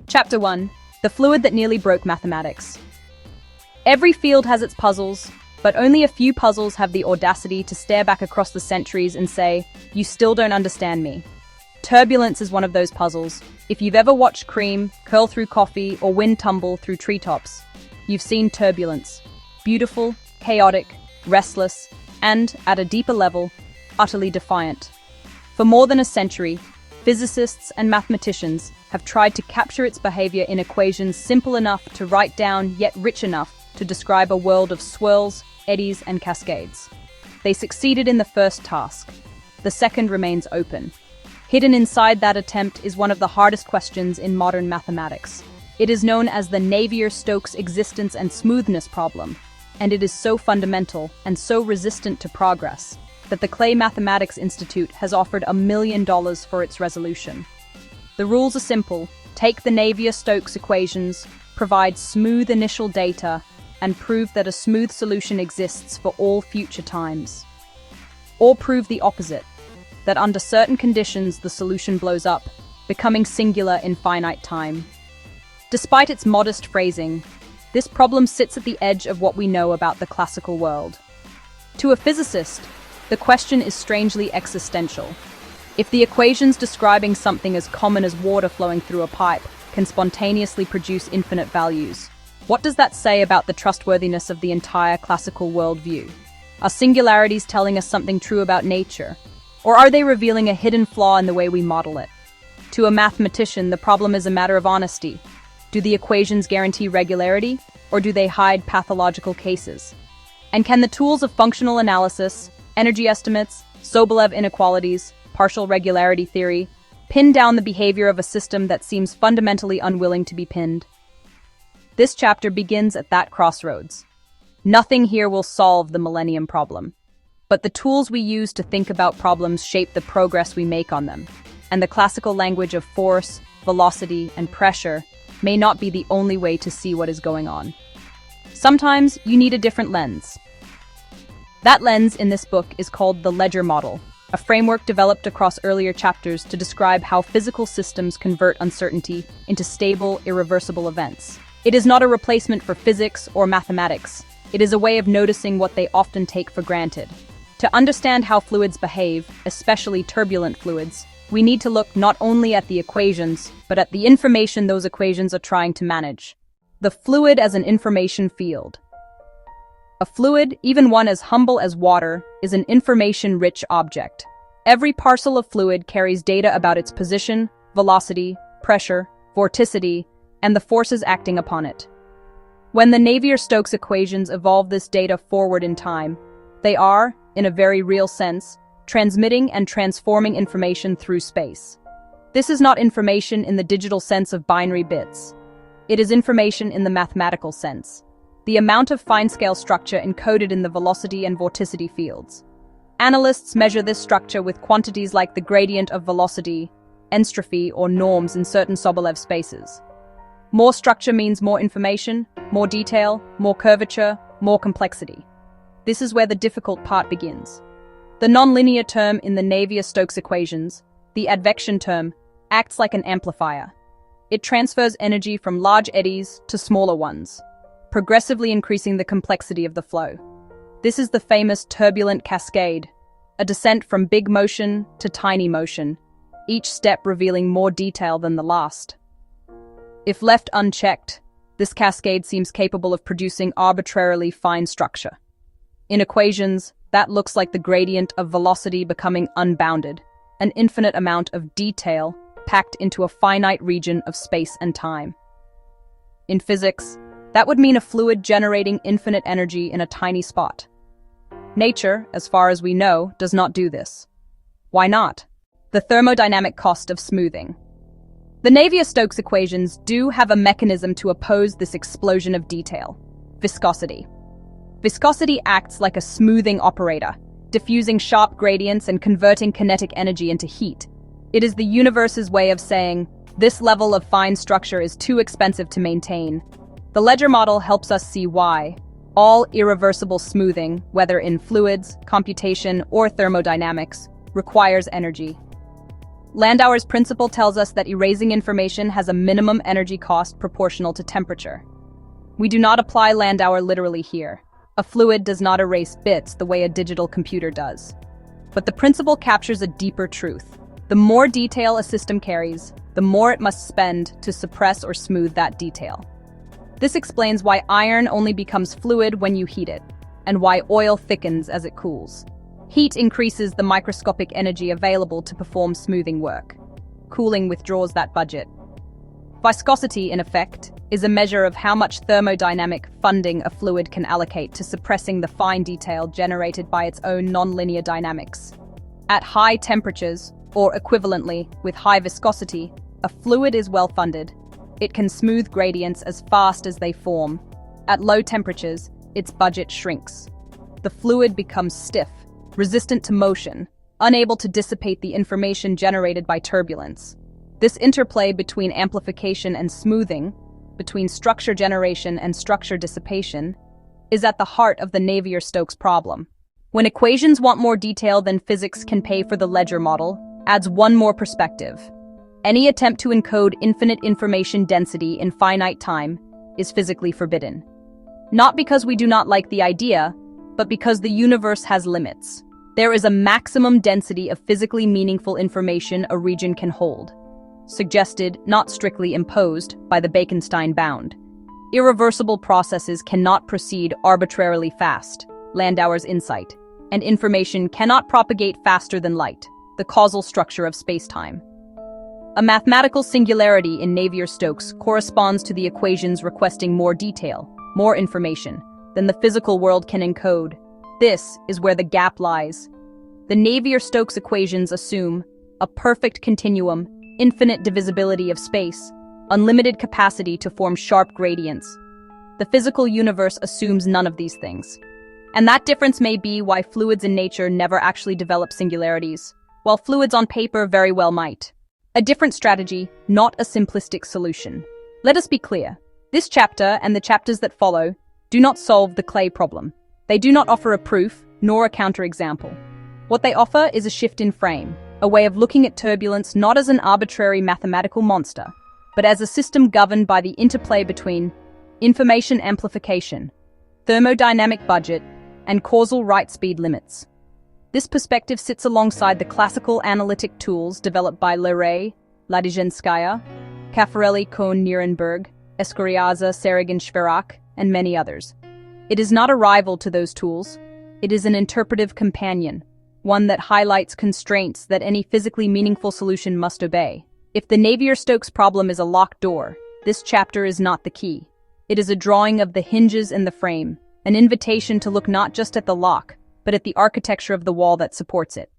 Chapter 1. The fluid that nearly broke mathematics. Every field has its puzzles, but only a few puzzles have the audacity to stare back across the centuries and say, "You still don't understand me." Turbulence is one of those puzzles. If you've ever watched cream curl through coffee or wind tumble through treetops, you've seen turbulence. Beautiful, chaotic, restless, and, at a deeper level, utterly defiant. For more than a century, physicists and mathematicians have tried to capture its behavior in equations simple enough to write down yet rich enough to describe a world of swirls, eddies, and cascades. They succeeded in the first task. The second remains open. Hidden inside that attempt is one of the hardest questions in modern mathematics. It is known as the Navier-Stokes existence and smoothness problem, and it is so fundamental and so resistant to progress that the Clay Mathematics Institute has offered $1 million for its resolution. The rules are simple. Take the Navier-Stokes equations, provide smooth initial data, and prove that a smooth solution exists for all future times. Or prove the opposite, that under certain conditions the solution blows up, becoming singular in finite time. Despite its modest phrasing, this problem sits at the edge of what we know about the classical world. To a physicist, the question is strangely existential. If the equations describing something as common as water flowing through a pipe can spontaneously produce infinite values, what does that say about the trustworthiness of the entire classical worldview? Are singularities telling us something true about nature? Or are they revealing a hidden flaw in the way we model it? To a mathematician, the problem is a matter of honesty. Do the equations guarantee regularity, or do they hide pathological cases? And can the tools of functional analysis, energy estimates, Sobolev inequalities, partial regularity theory, pin down the behavior of a system that seems fundamentally unwilling to be pinned? This chapter begins at that crossroads. Nothing here will solve the Millennium problem, but the tools we use to think about problems shape the progress we make on them, and the classical language of force, velocity, and pressure may not be the only way to see what is going on. Sometimes you need a different lens. That lens in this book is called the ledger model, a framework developed across earlier chapters to describe how physical systems convert uncertainty into stable, irreversible events. It is not a replacement for physics or mathematics. It is a way of noticing what they often take for granted. To understand how fluids behave, especially turbulent fluids, we need to look not only at the equations, but at the information those equations are trying to manage. The fluid as an information field. A fluid, even one as humble as water, is an information-rich object. Every parcel of fluid carries data about its position, velocity, pressure, vorticity, and the forces acting upon it. When the Navier-Stokes equations evolve this data forward in time, they are, in a very real sense, transmitting and transforming information through space. This is not information in the digital sense of binary bits. It is information in the mathematical sense, the amount of fine-scale structure encoded in the velocity and vorticity fields. Analysts measure this structure with quantities like the gradient of velocity, entropy, or norms in certain Sobolev spaces. More structure means more information, more detail, more curvature, more complexity. This is where the difficult part begins. The nonlinear term in the Navier-Stokes equations, the advection term, acts like an amplifier. It transfers energy from large eddies to smaller ones, progressively increasing the complexity of the flow. This is the famous turbulent cascade, a descent from big motion to tiny motion, each step revealing more detail than the last. If left unchecked, this cascade seems capable of producing arbitrarily fine structure. In equations, that looks like the gradient of velocity becoming unbounded, an infinite amount of detail packed into a finite region of space and time. In physics, that would mean a fluid generating infinite energy in a tiny spot. Nature, as far as we know, does not do this. Why not? The thermodynamic cost of smoothing. The Navier-Stokes equations do have a mechanism to oppose this explosion of detail: viscosity. Viscosity acts like a smoothing operator, diffusing sharp gradients and converting kinetic energy into heat. It is the universe's way of saying, this level of fine structure is too expensive to maintain. The ledger model helps us see why. All irreversible smoothing, whether in fluids, computation, or thermodynamics, requires energy. Landauer's principle tells us that erasing information has a minimum energy cost proportional to temperature. We do not apply Landauer literally here. A fluid does not erase bits the way a digital computer does. But the principle captures a deeper truth. The more detail a system carries, the more it must spend to suppress or smooth that detail. This explains why iron only becomes fluid when you heat it, and why oil thickens as it cools. Heat increases the microscopic energy available to perform smoothing work. Cooling withdraws that budget. Viscosity, in effect, is a measure of how much thermodynamic funding a fluid can allocate to suppressing the fine detail generated by its own nonlinear dynamics. At high temperatures, or equivalently with high viscosity, a fluid is well funded. It can smooth gradients as fast as they form. At low temperatures, its budget shrinks. The fluid becomes stiff, resistant to motion, unable to dissipate the information generated by turbulence. This interplay between amplification and smoothing, between structure generation and structure dissipation, is at the heart of the Navier-Stokes problem. When equations want more detail than physics can pay for, the ledger model adds one more perspective. Any attempt to encode infinite information density in finite time is physically forbidden. Not because we do not like the idea, but because the universe has limits. There is a maximum density of physically meaningful information a region can hold. Suggested, not strictly imposed, by the Bekenstein bound. Irreversible processes cannot proceed arbitrarily fast, Landauer's insight, and information cannot propagate faster than light, the causal structure of spacetime. A mathematical singularity in Navier-Stokes corresponds to the equations requesting more detail, more information, than the physical world can encode. This is where the gap lies. The Navier-Stokes equations assume a perfect continuum, infinite divisibility of space, unlimited capacity to form sharp gradients. The physical universe assumes none of these things. And that difference may be why fluids in nature never actually develop singularities, while fluids on paper very well might. A different strategy, not a simplistic solution. Let us be clear. This chapter and the chapters that follow do not solve the clay problem. They do not offer a proof, nor a counterexample. What they offer is a shift in frame, a way of looking at turbulence not as an arbitrary mathematical monster, but as a system governed by the interplay between information amplification, thermodynamic budget, and causal right-speed limits. This perspective sits alongside the classical analytic tools developed by Leray, Ladizhenskaya, Caffarelli, Kohn-Nierenberg, Escuriaza, Seragin-Schwerak, and many others. It is not a rival to those tools. It is an interpretive companion, one that highlights constraints that any physically meaningful solution must obey. If the Navier-Stokes problem is a locked door, this chapter is not the key. It is a drawing of the hinges and the frame, an invitation to look not just at the lock, but at the architecture of the wall that supports it.